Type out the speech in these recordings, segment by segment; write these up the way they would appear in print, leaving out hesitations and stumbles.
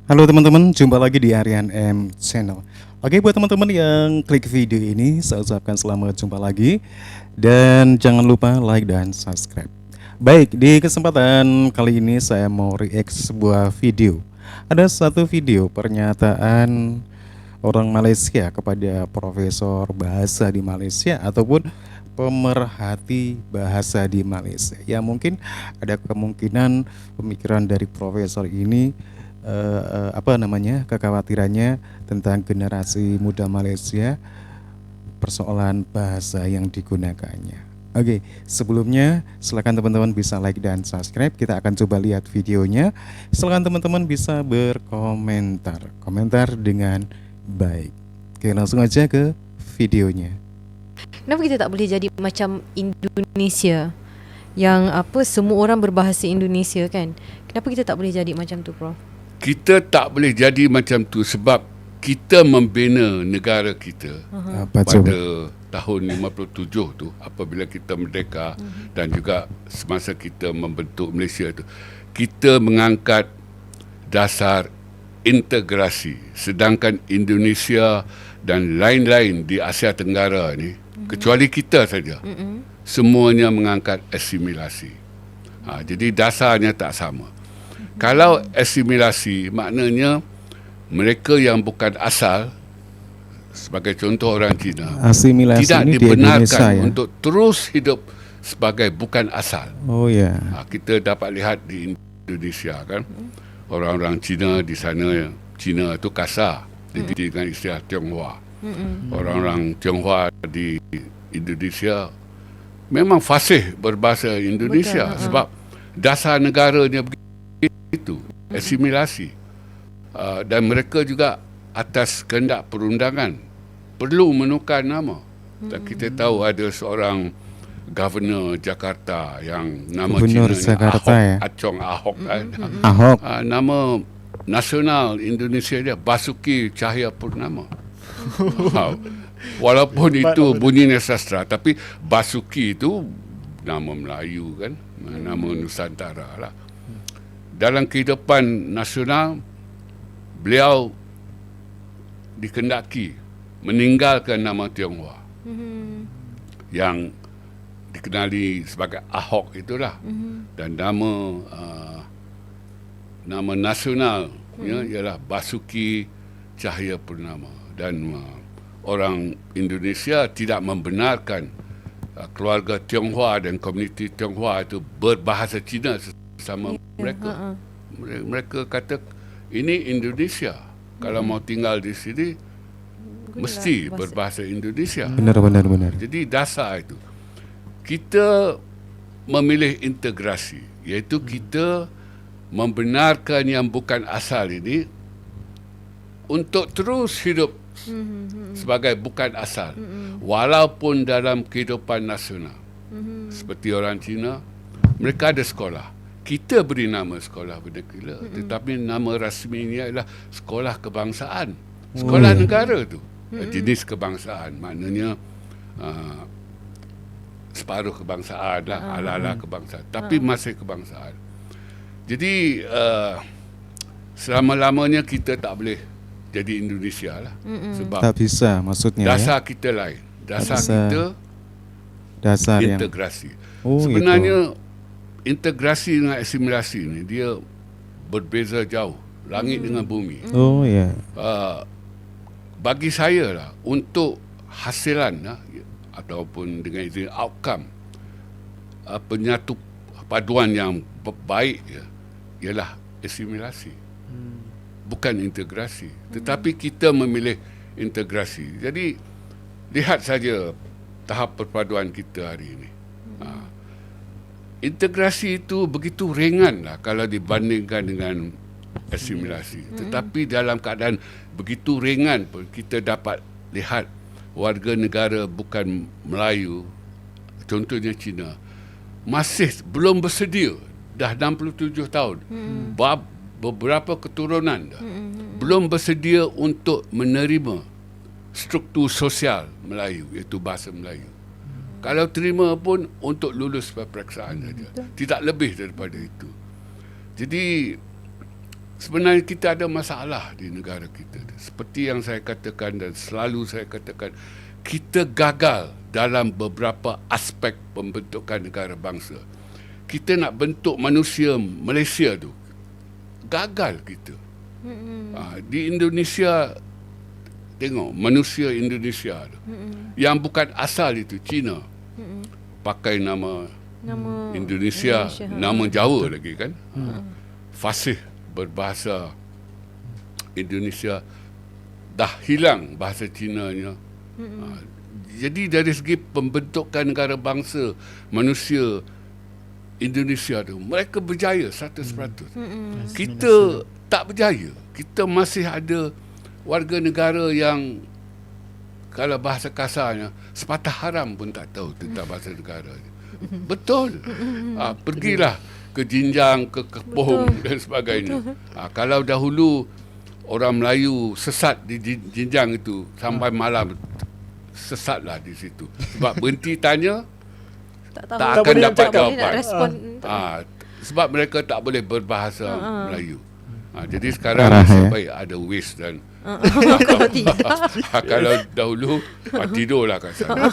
Halo teman-teman, jumpa lagi di Aryan M Channel. Oke, buat teman-teman yang klik video ini, saya ucapkan selamat jumpa lagi. Dan jangan lupa like dan subscribe. Baik, di kesempatan kali ini saya mau react sebuah video. Ada satu video pernyataan orang Malaysia kepada profesor bahasa di Malaysia ataupun pemerhati bahasa di Malaysia. Ya mungkin ada kemungkinan pemikiran dari profesor ini kekhawatirannya tentang generasi muda Malaysia, persoalan bahasa yang digunakannya. Oke, sebelumnya silakan teman-teman bisa like dan subscribe. Kita akan coba lihat videonya. Silakan teman-teman bisa komentar dengan baik. Oke, langsung aja ke videonya. Kenapa kita tak boleh jadi macam Indonesia yang semua orang berbahasa Indonesia kan? Kenapa kita tak boleh jadi macam tu, Prof? Kita tak boleh jadi macam tu sebab kita membina negara kita Apa pada coba? tahun 57 tu apabila kita merdeka dan juga semasa kita membentuk Malaysia tu, kita mengangkat dasar integrasi, sedangkan Indonesia dan lain-lain di Asia Tenggara ni kecuali kita saja semuanya mengangkat asimilasi. Jadi dasarnya tak sama. Kalau asimilasi maknanya mereka yang bukan asal, sebagai contoh orang Cina, Asimilasi tidak ini di dibenarkan Indonesia ya? untuk terus hidup sebagai bukan asal. Oh ya. Kita dapat lihat di Indonesia kan, orang-orang Cina di sana, Cina itu kasar, dididik dengan istilah Tionghoa. Orang-orang Tionghoa di Indonesia memang fasih berbahasa Indonesia. Betul, sebab dasar negaranya begitu, asimilasi. Dan mereka juga atas kehendak perundangan perlu menukar nama. Dan kita tahu ada seorang Governor Jakarta yang nama Gubernur Cina Jakarta Ahok, ya? Achong Ahok. Ahok. Nama nasional Indonesia dia Basuki Cahayapurnama. Walaupun itu bunyinya sastra, tapi Basuki itu nama Melayu kan, nama Nusantara lah. Dalam kehidupan nasional, beliau dikendaki meninggalkan nama Tionghoa yang dikenali sebagai Ahok itulah, dan nama nasional ialah Basuki Cahayapurnama. Dan orang Indonesia tidak membenarkan keluarga Tionghoa dan komuniti Tionghoa itu berbahasa Cina sesama mereka. Mereka kata ini Indonesia. Kalau mau tinggal di sini mesti berbahasa Indonesia. Benar. Jadi dasar itu. Kita memilih integrasi, iaitu kita membenarkan yang bukan asal ini untuk terus hidup sebagai bukan asal, walaupun dalam kehidupan nasional. Seperti orang Cina, mereka ada sekolah. Kita beri nama sekolah bernegara, tetapi nama rasminya adalah sekolah kebangsaan, sekolah negara tu. Jenis kebangsaan, maknanya separuh kebangsaan lah, ala-ala kebangsaan, tapi masih kebangsaan. Jadi selama-lamanya kita tak boleh jadi Indonesia lah, sebab Tak bisa maksudnya dasar ya? kita lain. Dasar bisa. kita Dasar yang integrasi. Oh, Sebenarnya integrasi dengan asimilasi ni dia berbeza jauh, langit dengan bumi. Oh ya. Bagi saya lah, untuk hasilan ataupun dengan izin outcome, penyatu paduan yang baik ialah asimilasi, bukan integrasi. Tetapi kita memilih integrasi. Jadi lihat saja tahap perpaduan kita hari ini. Integrasi itu begitu ringan lah kalau dibandingkan dengan asimilasi. Tetapi dalam keadaan begitu ringan pun kita dapat lihat warga negara bukan Melayu, contohnya Cina, masih belum bersedia, dah 67 tahun, beberapa keturunan dah, belum bersedia untuk menerima struktur sosial Melayu, iaitu bahasa Melayu. Kalau terima pun untuk lulus peperiksaan saja, tidak lebih daripada itu. Jadi sebenarnya kita ada masalah di negara kita. Seperti yang saya katakan dan selalu saya katakan, kita gagal dalam beberapa aspek pembentukan negara bangsa. Kita nak bentuk manusia Malaysia tu, gagal kita. Di Indonesia, tengok manusia Indonesia tu, yang bukan asal itu Cina, pakai nama Indonesia, nama Jawa lagi kan. Fasih berbahasa Indonesia, dah hilang bahasa Cinanya. Jadi dari segi pembentukan negara bangsa manusia Indonesia tu, mereka berjaya 100%. Kita tak berjaya. Kita masih ada warga negara yang, kalau bahasa kasarnya, sepatah haram pun tak tahu tentang bahasa negara. Betul. Pergilah ke Jinjang, ke Kepoh dan sebagainya. Kalau dahulu orang Melayu sesat di Jinjang itu sampai malam, sesatlah di situ. Sebab berhenti tanya, tak akan dapat jawapan. Sebab mereka tak boleh berbahasa Melayu. Jadi sekarang nasib baik ada Waze dan Kalau tidak, kalau dahulu tidurlah kat sana.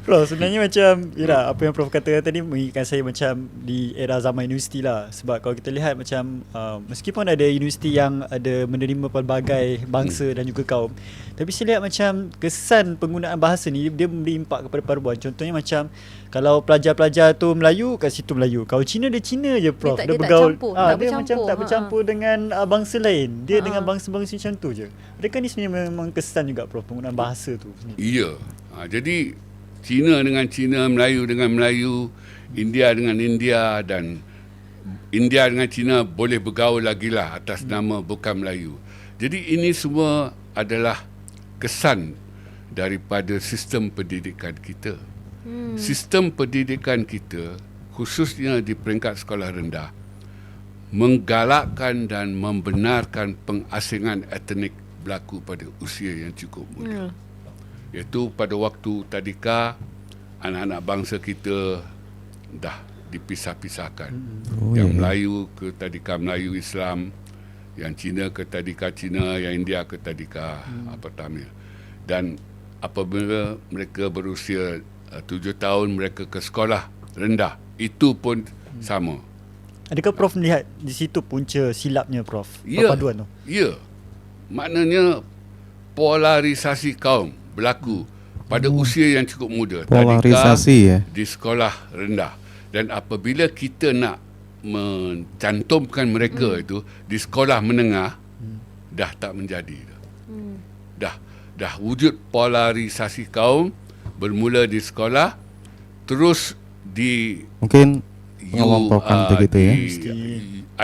Prof, sebenarnya macam yalah, apa yang Prof kata tadi mengingatkan saya macam di era zaman universiti lah. Sebab kalau kita lihat macam meskipun ada universiti yang ada menerima pelbagai bangsa dan juga kaum, tapi saya lihat macam kesan penggunaan bahasa ni dia memberi impak kepada paruan. Contohnya macam kalau pelajar-pelajar tu Melayu, kat situ Melayu. Kalau Cina dia Cina je Prof. Dia tak- Dia dia tak bergaul. campur, tak Dia bercampur. macam tak bercampur dengan bangsa lain. Dia dengan bangsa-bangsa macam tu je. Adakah ni sebenarnya memang kesan juga Prof penggunaan bahasa tu sendiri? Ya. Jadi Cina dengan Cina, Melayu dengan Melayu, India dengan India, dan India dengan Cina boleh bergaul lagi lah atas nama bukan Melayu. Jadi ini semua adalah kesan daripada sistem pendidikan kita. Sistem pendidikan kita, khususnya di peringkat sekolah rendah, menggalakkan dan membenarkan pengasingan etnik berlaku pada usia yang cukup muda. Iaitu pada waktu tadika, anak-anak bangsa kita dah dipisah-pisahkan. Yang Melayu ke tadika Melayu Islam, yang Cina ke tadika Cina, yang India ke tadika Tamil. Dan apabila mereka berusia 7 tahun, mereka ke sekolah rendah, itu pun sama. Adakah Prof melihat di situ punca silapnya Prof? Ya, Perpaduan tu. ya. Maknanya polarisasi kaum berlaku pada usia yang cukup muda. Polarisasi ya. Di sekolah rendah. Dan apabila kita nak mencantumkan mereka itu di sekolah menengah, dah tak menjadi. Dah wujud polarisasi kaum, bermula di sekolah, terus di Mungkin pengelompokan begitu ya.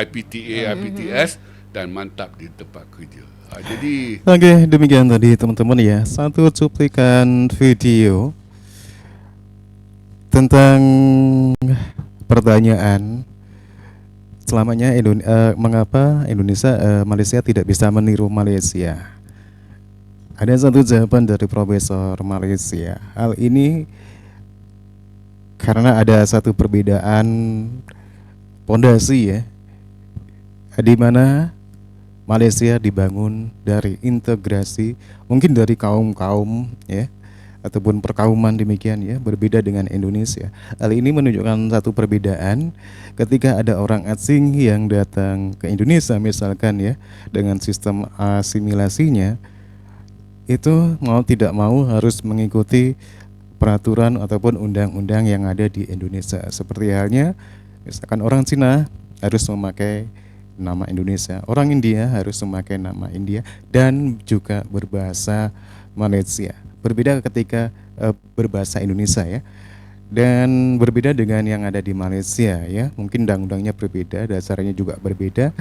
IPTA, IPTS, dan mantap di tempat kerja. Jadi Oke, demikian tadi teman-teman ya, satu cuplikan video tentang pertanyaan selamanya mengapa Malaysia tidak bisa meniru Malaysia. Ada satu jawaban dari Profesor Malaysia. Hal ini karena ada satu perbedaan pondasi ya, di mana Malaysia dibangun dari integrasi, mungkin dari kaum-kaum ya, ataupun perkauman demikian ya, berbeda dengan Indonesia. Hal ini menunjukkan satu perbedaan ketika ada orang asing yang datang ke Indonesia misalkan ya, dengan sistem asimilasinya, itu mau tidak mau harus mengikuti peraturan ataupun undang-undang yang ada di Indonesia. Seperti halnya misalkan orang Cina harus memakai nama Indonesia, orang India harus memakai nama India, dan juga berbahasa Malaysia. Berbeda ketika berbahasa Indonesia ya, dan berbeda dengan yang ada di Malaysia ya. Mungkin undang-undangnya berbeda, dasarnya juga berbeda.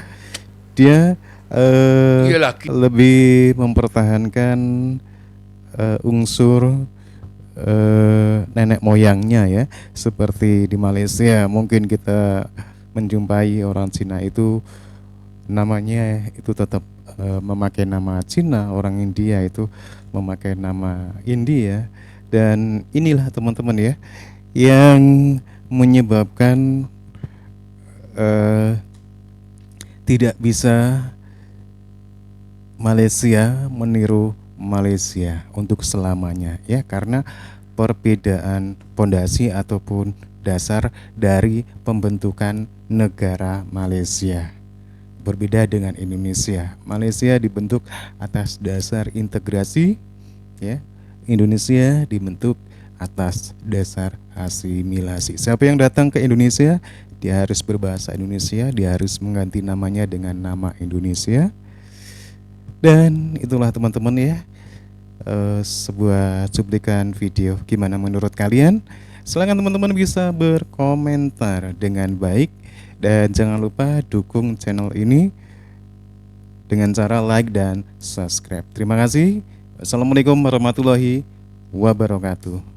Dia Iyalah, lebih mempertahankan unsur nenek moyangnya ya. Seperti di Malaysia mungkin kita menjumpai orang Cina itu namanya itu tetap memakai nama Cina, orang India itu memakai nama India. Dan inilah teman-teman ya yang menyebabkan tidak bisa Malaysia meniru Malaysia untuk selamanya ya, karena perbedaan pondasi ataupun dasar dari pembentukan negara Malaysia berbeda dengan Indonesia. Malaysia dibentuk atas dasar integrasi ya. Indonesia dibentuk atas dasar asimilasi. Siapa yang datang ke Indonesia, dia harus berbahasa Indonesia, dia harus mengganti namanya dengan nama Indonesia. Dan itulah teman-teman ya, sebuah cuplikan video. Gimana menurut kalian? Silakan teman-teman bisa berkomentar dengan baik. Dan jangan lupa dukung channel ini dengan cara like dan subscribe. Terima kasih. Wassalamualaikum warahmatullahi wabarakatuh.